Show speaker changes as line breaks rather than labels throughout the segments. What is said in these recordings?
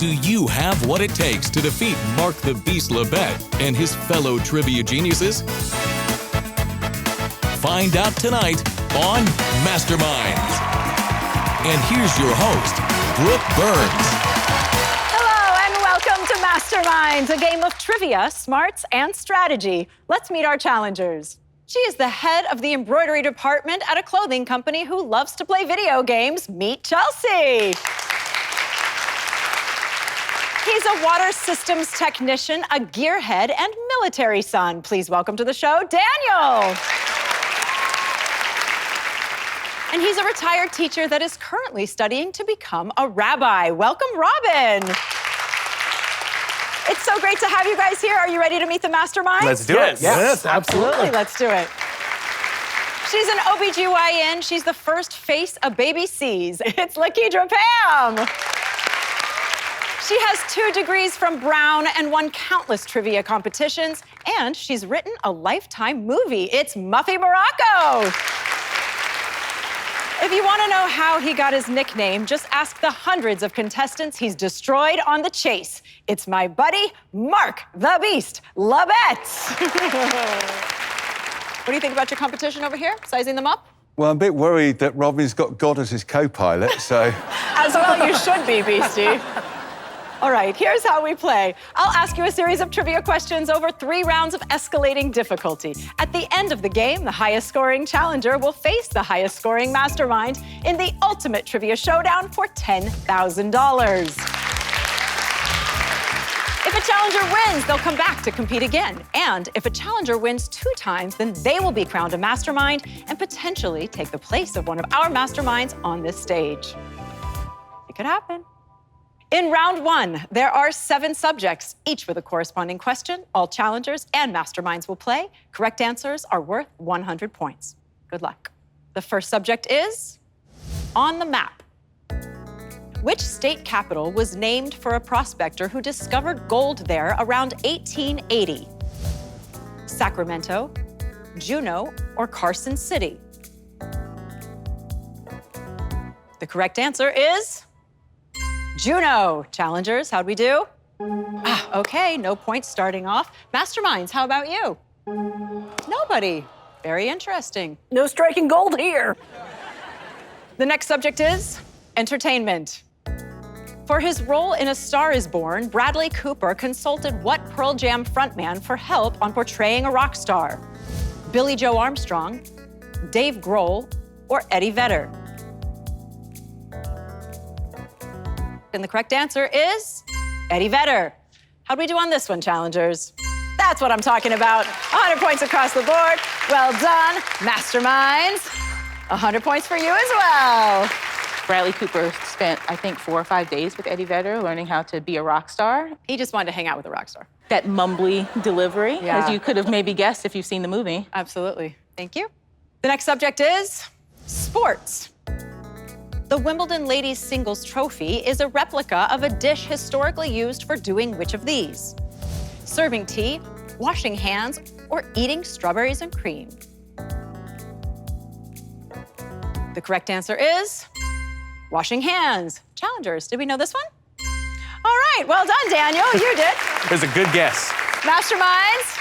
Do you have what it takes to defeat Mark the Beast Labette and his fellow trivia geniuses? Find out tonight on Masterminds. And here's your host, Brooke Burns.
Hello and welcome to Masterminds, a game of trivia, smarts, and strategy. Let's meet our challengers. She is the head of the embroidery department at a clothing company who loves to play video games. Meet Chelsea. He's a water systems technician, a gearhead, and military son. Please welcome to the show, Daniel. And he's a retired teacher that is currently studying to become a rabbi. Welcome, Robin. It's so great to have you guys here. Are you ready to meet the masterminds?
Let's do it.
Yes, absolutely.
Let's do it. She's an OBGYN. She's the first face a baby sees. It's Lakidra Pam. She has 2 degrees from Brown and won countless trivia competitions, and she's written a Lifetime movie. It's Muffy Morocco. If you want to know how he got his nickname, just ask the hundreds of contestants he's destroyed on The Chase. It's my buddy, Mark the Beast Labette. What do you think about your competition over here? Sizing them up?
Well, I'm a bit worried that Robin's got God as his co-pilot, so...
As well you should be, Beastie. All right, here's how we play. I'll ask you a series of trivia questions over 3 rounds of escalating difficulty. At the end of the game, the highest scoring challenger will face the highest scoring mastermind in the ultimate trivia showdown for $10,000. If a challenger wins, they'll come back to compete again. And if a challenger wins 2 times, then they will be crowned a mastermind and potentially take the place of one of our masterminds on this stage. It could happen. In round 1, there are 7 subjects, each with a corresponding question. All challengers and masterminds will play. Correct answers are worth 100 points. Good luck. The first subject is on the map. Which state capital was named for a prospector who discovered gold there around 1880? Sacramento, Juneau, or Carson City? The correct answer is Juneau. Challengers, how'd we do? Okay, no points starting off. Masterminds, how about you? Nobody. Very interesting.
No striking gold here.
The next subject is entertainment. For his role in A Star is Born, Bradley Cooper consulted what Pearl Jam frontman for help on portraying a rock star? Billy Joe Armstrong, Dave Grohl, or Eddie Vedder? And the correct answer is Eddie Vedder. How'd we do on this one, challengers? That's what I'm talking about. 100 points across the board. Well done, masterminds. 100 points for you as well.
Bradley Cooper spent, I think, 4 or 5 days with Eddie Vedder learning how to be a rock star.
He just wanted to hang out with a rock star.
That mumbly delivery,
Yeah.
as you could have maybe guessed if you've seen the movie.
Absolutely. Thank you. The next subject is sports. The Wimbledon Ladies Singles Trophy is a replica of a dish historically used for doing which of these? Serving tea, washing hands, or eating strawberries and cream? The correct answer is washing hands. Challengers, did we know this one? All right, well done, Daniel. You did.
It was a good guess.
Masterminds,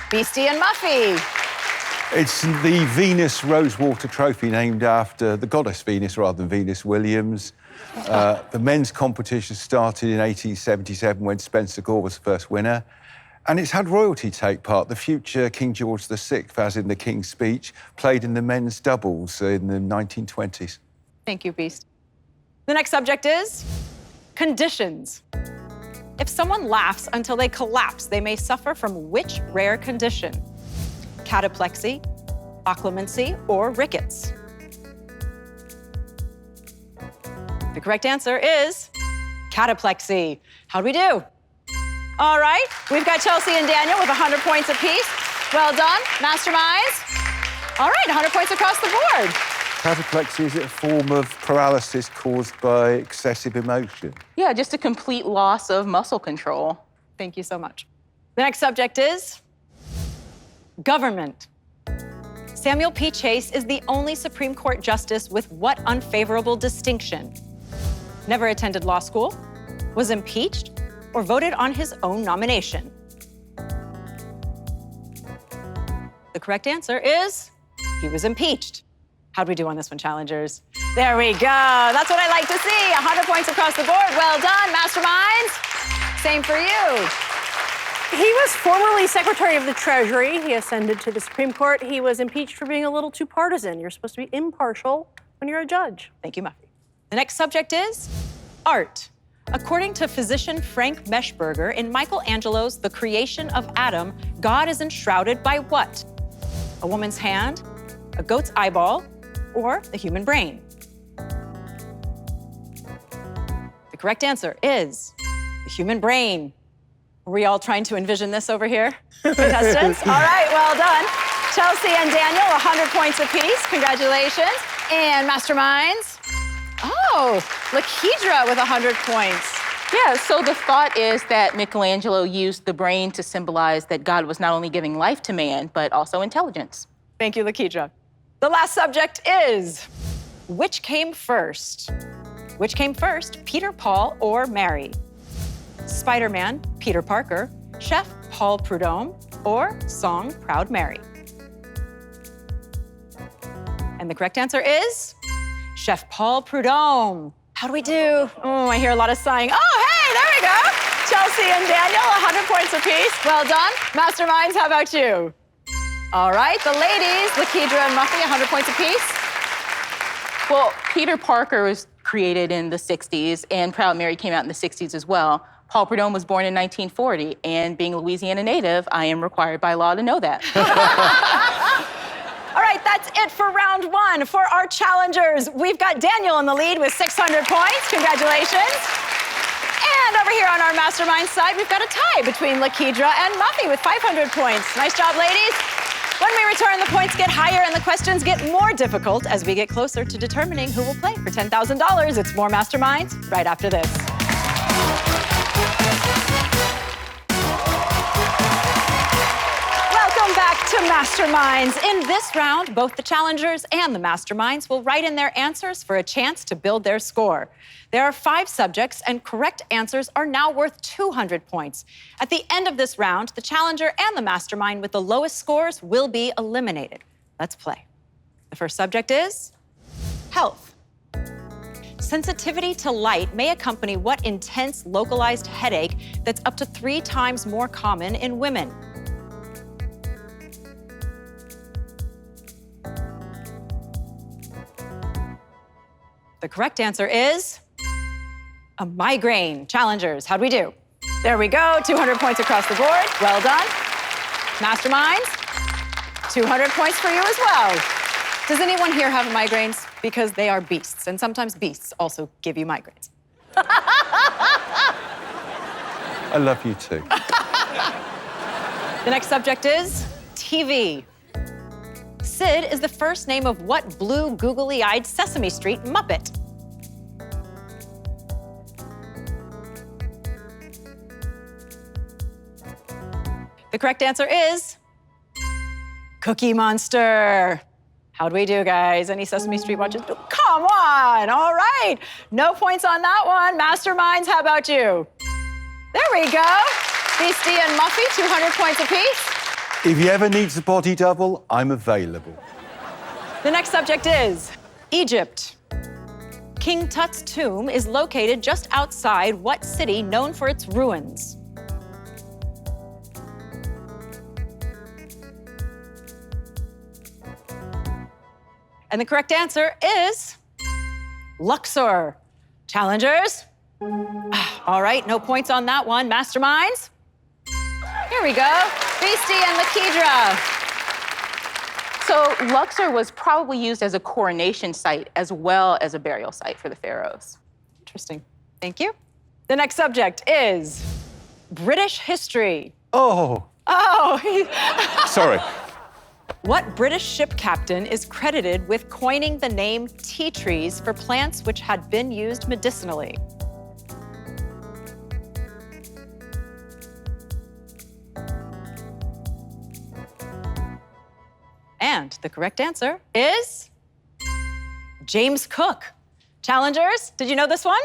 Beastie and Muffy.
It's the Venus Rosewater Trophy, named after the goddess Venus rather than Venus Williams. The men's competition started in 1877 when Spencer Gore was the first winner. And it's had royalty take part. The future King George VI, as in the King's Speech, played in the men's doubles in the 1920s.
Thank you, Beast. The next subject is conditions. If someone laughs until they collapse, they may suffer from which rare condition? Cataplexy, occlumency, or rickets? The correct answer is cataplexy. How'd we do? All right, we've got Chelsea and Daniel with 100 points apiece. Well done, masterminds. All right, 100 points across the board.
Cataplexy is a form of paralysis caused by excessive emotion.
Yeah, just a complete loss of muscle control.
Thank you so much. The next subject is government. Samuel P. Chase is the only Supreme Court justice with what unfavorable distinction? Never attended law school, was impeached, or voted on his own nomination? The correct answer is he was impeached. How'd we do on this one, challengers? There we go. That's what I like to see. 100 points across the board. Well done, masterminds. Same for you.
He was formerly Secretary of the Treasury. He ascended to the Supreme Court. He was impeached for being a little too partisan. You're supposed to be impartial when you're a judge.
Thank you, Muffy. The next subject is art. According to physician Frank Meshberger, in Michelangelo's The Creation of Adam, God is enshrouded by what? A woman's hand, a goat's eyeball, or the human brain? The correct answer is the human brain. Are we all trying to envision this over here, contestants? All right, well done. Chelsea and Daniel, 100 points apiece. Congratulations. And masterminds? Oh, Lakedra with 100 points.
Yeah, so the thought is that Michelangelo used the brain to symbolize that God was not only giving life to man, but also intelligence.
Thank you, Lakedra. The last subject is, which came first? Which came first, Peter, Paul, or Mary? Spider-Man, Peter Parker, Chef Paul Prudhomme, or Song Proud Mary? And the correct answer is Chef Paul Prudhomme. How do we do? Oh, I hear a lot of sighing. Oh, hey, there we go. Chelsea and Daniel, 100 points apiece. Well done. Masterminds, how about you? All right, the ladies, Lakedra and Muffy, 100 points apiece.
Well, Peter Parker was created in the 60s, and Proud Mary came out in the 60s as well. Paul Prudhomme was born in 1940, and being a Louisiana native, I am required by law to know that.
All right, that's it for round one. For our challengers, we've got Daniel in the lead with 600 points. Congratulations. And over here on our mastermind side, we've got a tie between Lakedra and Muffy with 500 points. Nice job, ladies. When we return, the points get higher and the questions get more difficult as we get closer to determining who will play for $10,000. It's more masterminds right after this. Welcome back to Masterminds. In this round, both the challengers and the masterminds will write in their answers for a chance to build their score. There are 5 subjects, and correct answers are now worth 200 points. At the end of this round, the challenger and the mastermind with the lowest scores will be eliminated. Let's play. The first subject is health. Sensitivity to light may accompany what intense localized headache that's up to 3 times more common in women? The correct answer is a migraine. Challengers, how'd we do? There we go, 200 points across the board. Well done. Masterminds, 200 points for you as well. Does anyone here have migraines? Because they are beasts, and sometimes beasts also give you migraines.
I love you too.
The next subject is TV. Sid is the first name of what blue, googly-eyed Sesame Street Muppet? The correct answer is Cookie Monster. How'd we do, guys? Any Sesame Street watchers? Come on, all right. No points on that one. Masterminds, how about you? There we go. Beastie and Muffy, 200 points apiece.
If you ever need a body double, I'm available.
The next subject is Egypt. King Tut's tomb is located just outside what city known for its ruins? And the correct answer is Luxor. Challengers? All right, no points on that one. Masterminds? Here we go. Beastie and Lakedra.
So Luxor was probably used as a coronation site as well as a burial site for the pharaohs.
Interesting. Thank you. The next subject is British history.
Oh,
Oh,
sorry.
what British ship captain is credited with coining the name tea trees for plants which had been used medicinally? And the correct answer is James Cook. Challengers, did you know this one?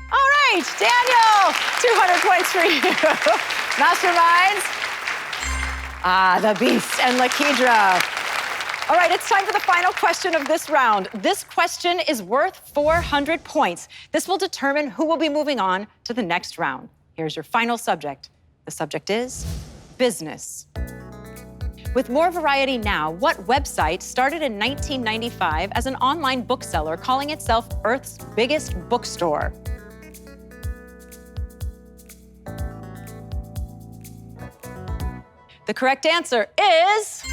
All right, Daniel, 200 points for you. Masterminds. The Beast and Lakidra. All right, it's time for the final question of this round. This question is worth 400 points. This will determine who will be moving on to the next round. Here's your final subject. The subject is business. With more variety now, what website started in 1995 as an online bookseller calling itself Earth's biggest bookstore? The correct answer is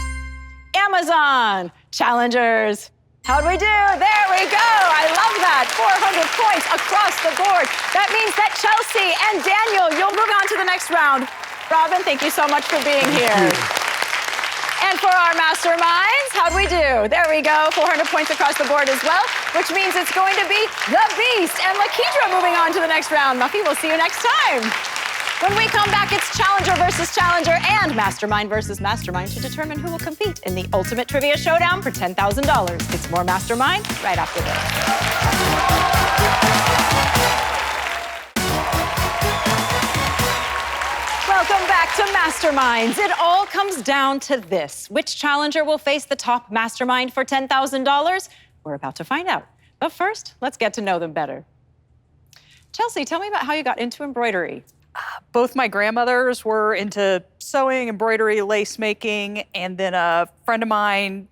Amazon. Challengers. How'd we do? There we go. I love that. 400 points across the board. That means that Chelsea and Daniel, you'll move on to the next round. Robin, thank you so much for being here. And for our masterminds, how'd we do? There we go. 400 points across the board as well, which means it's going to be the Beast and Lakidra moving on to the next round. Muffy, we'll see you next time. When we come back, it's Challenger versus Challenger and Mastermind versus Mastermind to determine who will compete in the Ultimate Trivia Showdown for $10,000. It's more Mastermind right after this. Welcome back to Masterminds. It all comes down to this. Which challenger will face the top mastermind for $10,000? We're about to find out. But first, let's get to know them better. Chelsea, tell me about how you got into embroidery.
Both my grandmothers were into sewing, embroidery, lace making, and then a friend of mine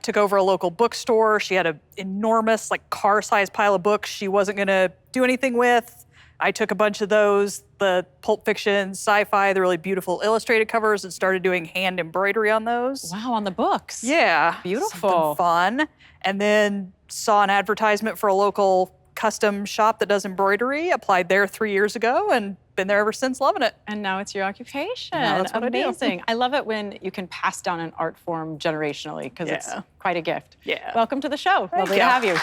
took over a local bookstore. She had an enormous, car-sized pile of books she wasn't gonna do anything with. I took a bunch of those, the Pulp Fiction, sci-fi, the really beautiful illustrated covers, and started doing hand embroidery on those.
Wow, on the books.
Yeah.
Beautiful.
Something fun. And then saw an advertisement for a local custom shop that does embroidery, applied there 3 years ago, and been there ever since, loving it.
And now it's your occupation.
Now that's what I do.
Amazing. I love it when you can pass down an art form generationally, because it's quite a gift.
Yeah.
Welcome to the show. Lovely
you.
to have you.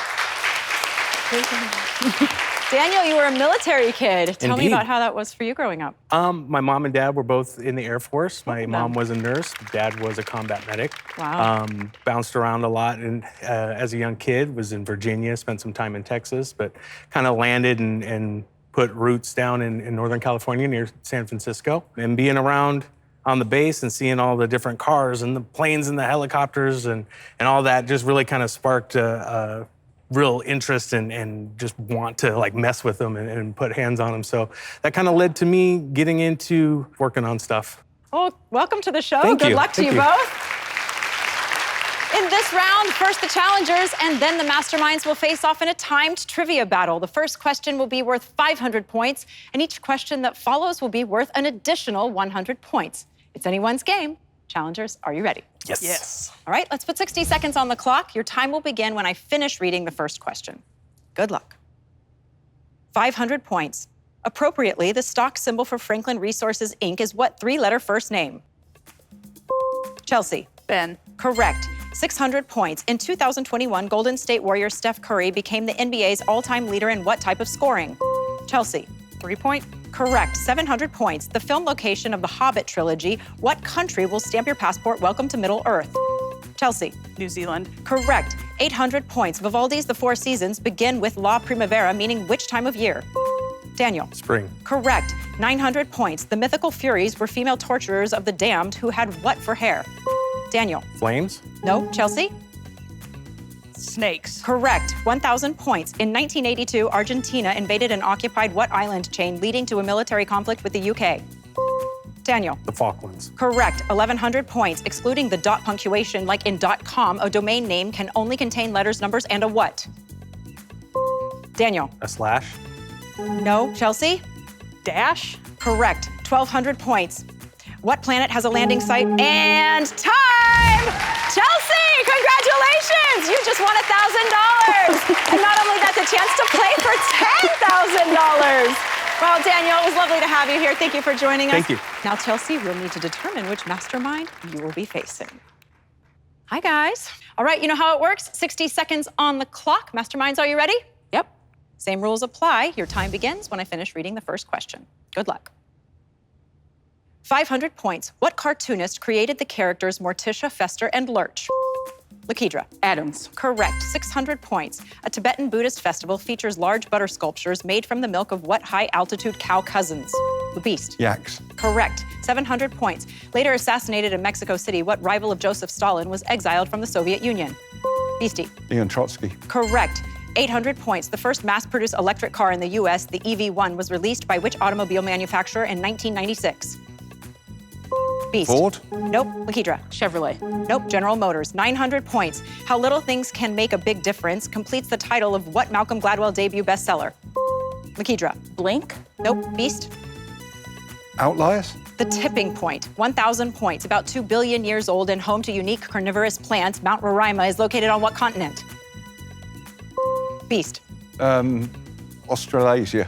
Daniel, you were a military kid. Tell me
Indeed.
about how that was for you growing up.
My mom and dad were both in the Air Force. My mom was a nurse. Dad was a combat medic.
Wow.
Bounced around a lot, and as a young kid, was in Virginia, spent some time in Texas, but kind of landed and put roots down in Northern California near San Francisco. And being around on the base and seeing all the different cars and the planes and the helicopters and all that just really kind of sparked a real interest and just want to mess with them and put hands on them. So that kind of led to me getting into working on stuff.
Well, welcome to the show.
Thank
Good
you.
luck to
Thank
you
you.
both. In this round, first the challengers and then the masterminds will face off in a timed trivia battle. The first question will be worth 500 points, and each question that follows will be worth an additional 100 points. It's anyone's game. Challengers, are you ready?
Yes.
Yes.
All right, let's put 60 seconds on the clock. Your time will begin when I finish reading the first question. Good luck. 500 points. Appropriately, the stock symbol for Franklin Resources, Inc. is what three-letter first name? Chelsea.
Ben.
Correct. 600 points. In 2021, Golden State Warrior Steph Curry became the NBA's all-time leader in what type of scoring? Chelsea.
3-point.
Correct. 700 points. The film location of the Hobbit trilogy. What country will stamp your passport Welcome to Middle-earth? Chelsea.
New Zealand.
Correct. 800 points. Vivaldi's The Four Seasons begin with La Primavera, meaning which time of year? Daniel.
Spring.
Correct. 900 points. The mythical Furies were female torturers of the damned who had what for hair? Daniel.
Flames.
No. Chelsea?
Snakes.
Correct. 1,000 points. In 1982, Argentina invaded and occupied what island chain, leading to a military conflict with the UK? Daniel.
The Falklands.
Correct. 1,100 points. Excluding the dot punctuation, like in .com, a domain name can only contain letters, numbers, and a what? Daniel.
A slash.
No. Chelsea?
Dash.
Correct. 1,200 points. What planet has a landing site? And time! Chelsea, congratulations! You just won $1,000. And not only that, the chance to play for $10,000. Well, Daniel, it was lovely to have you here. Thank you for joining us.
Thank you.
Now, Chelsea, we'll need to determine which mastermind you will be facing. Hi, guys. All right, you know how it works. 60 seconds on the clock. Masterminds, are you ready? Yep. Same rules apply. Your time begins when I finish reading the first question. Good luck. 500 points. What cartoonist created the characters Morticia, Fester, and Lurch? Lakidra.
Adams.
Correct. 600 points. A Tibetan Buddhist festival features large butter sculptures made from the milk of what high-altitude cow cousins? The beast.
Yaks.
Correct. 700 points. Later assassinated in Mexico City, what rival of Joseph Stalin was exiled from the Soviet Union? Beastie.
Leon Trotsky.
Correct. 800 points. The first mass-produced electric car in the US, the EV1, was released by which automobile manufacturer in 1996? Beast.
Ford.
Nope. Lakidra.
Chevrolet.
Nope. General Motors. 900 points. How Little Things Can Make a Big Difference completes the title of what Malcolm Gladwell debut bestseller? Lakidra.
Blink.
Nope. Beast.
Outliers.
The Tipping Point. 1,000 points. About 2 billion years old and home to unique carnivorous plants, Mount Roraima is located on what continent? Beast.
Australasia.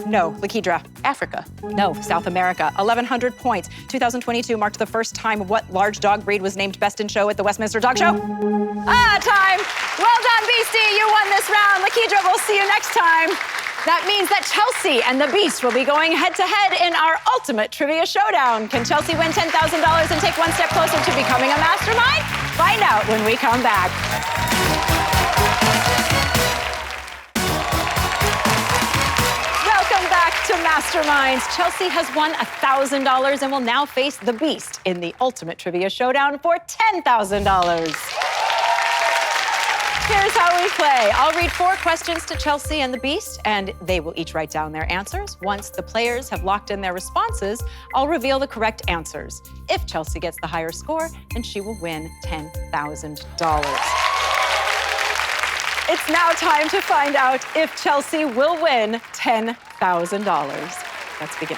No. Lakidra.
Africa.
No. South America. 1,100 points. 2022 marked the first time what large dog breed was named Best in Show at the Westminster Dog Show? Time. Well done, Beastie. You won this round. Lakidra, we'll see you next time. That means that Chelsea and the Beast will be going head-to-head in our ultimate trivia showdown. Can Chelsea win $10,000 and take one step closer to becoming a mastermind? Find out when we come back. Welcome back to Masterminds. Chelsea has won $1,000 and will now face the Beast in the ultimate trivia showdown for $10,000. Here's how we play. I'll read 4 questions to Chelsea and the Beast, and they will each write down their answers. Once the players have locked in their responses, I'll reveal the correct answers. If Chelsea gets the higher score, then she will win $10,000. It's now time to find out if Chelsea will win $10,000. Let's begin.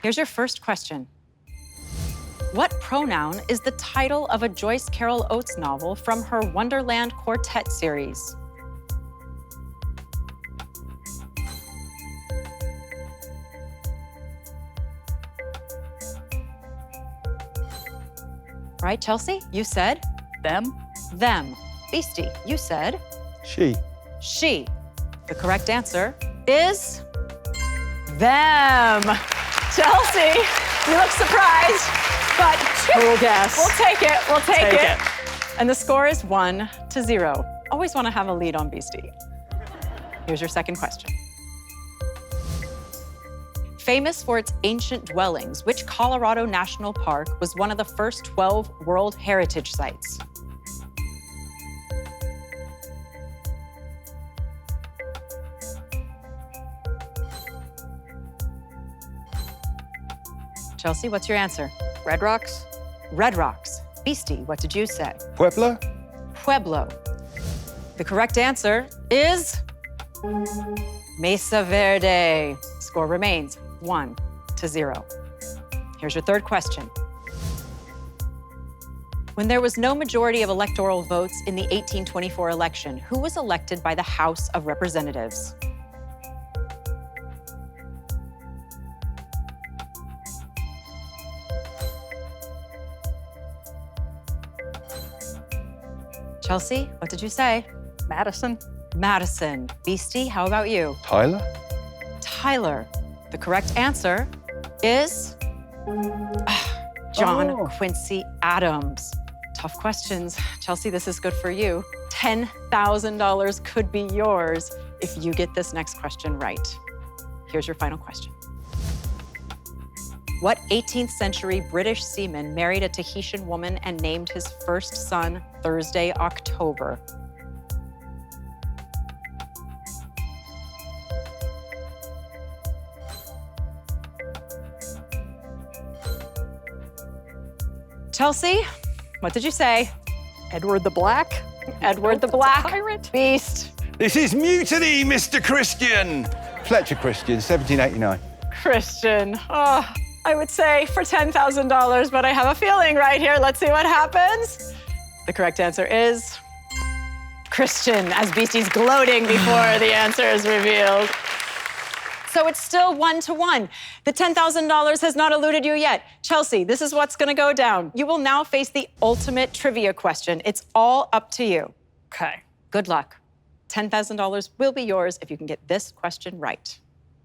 Here's your first question. What pronoun is the title of a Joyce Carol Oates novel from her Wonderland Quartet series? Right, Chelsea, you said?
Them.
Them. Beastie, you said?
She.
She. The correct answer is them. Chelsea, you look surprised, but
Total guess.
we'll take it. We'll take
Take
it.
it.
And the score is 1-0. Always want to have a lead on Beastie. Here's your second question. Famous for its ancient dwellings, which Colorado National Park was one of the first 12 World Heritage Sites? Chelsea, what's your answer?
Red Rocks.
Red Rocks. Beastie, what did you say?
Pueblo.
Pueblo. The correct answer is Mesa Verde. Score remains 1-0. Here's your third question. When there was no majority of electoral votes in the 1824 election, who was elected by the House of Representatives? Chelsea, what did you say?
Madison.
Madison. Beastie, how about you?
Tyler.
Tyler. The correct answer is John Quincy Adams. Tough questions. Chelsea, this is good for you. $10,000 could be yours if you get this next question right. Here's your final question. What 18th century British seaman married a Tahitian woman and named his first son Thursday, October? Chelsea, what did you say?
Edward the Black.
Edward the
That's a
Black.
pirate.
Beast.
This is mutiny, Mr. Christian. Fletcher Christian, 1789.
Christian. Oh, I would say for $10,000, but I have a feeling right here. Let's see what happens. The correct answer is Christian, as Beastie's gloating before the answer is revealed. So it's still 1-1. The $10,000 has not eluded you yet. Chelsea, this is what's gonna go down. You will now face the ultimate trivia question. It's all up to you.
Okay.
Good luck. $10,000 will be yours if you can get this question right.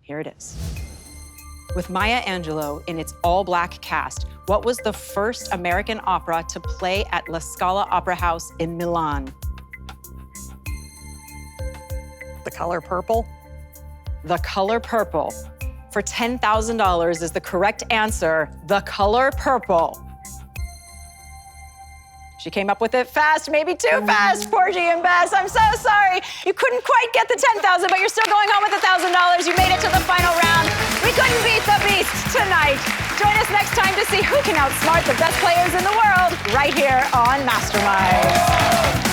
Here it is. With Maya Angelou in its all-black cast, what was the first American opera to play at La Scala Opera House in Milan?
The Color Purple.
The Color Purple. For $10,000 is the correct answer, The Color Purple. She came up with it fast, maybe too fast, Porgy and Bess. I'm so sorry. You couldn't quite get the $10,000, but you're still going home with $1,000. You made it to the final round. We couldn't beat the Beast tonight. Join us next time to see who can outsmart the best players in the world right here on Masterminds.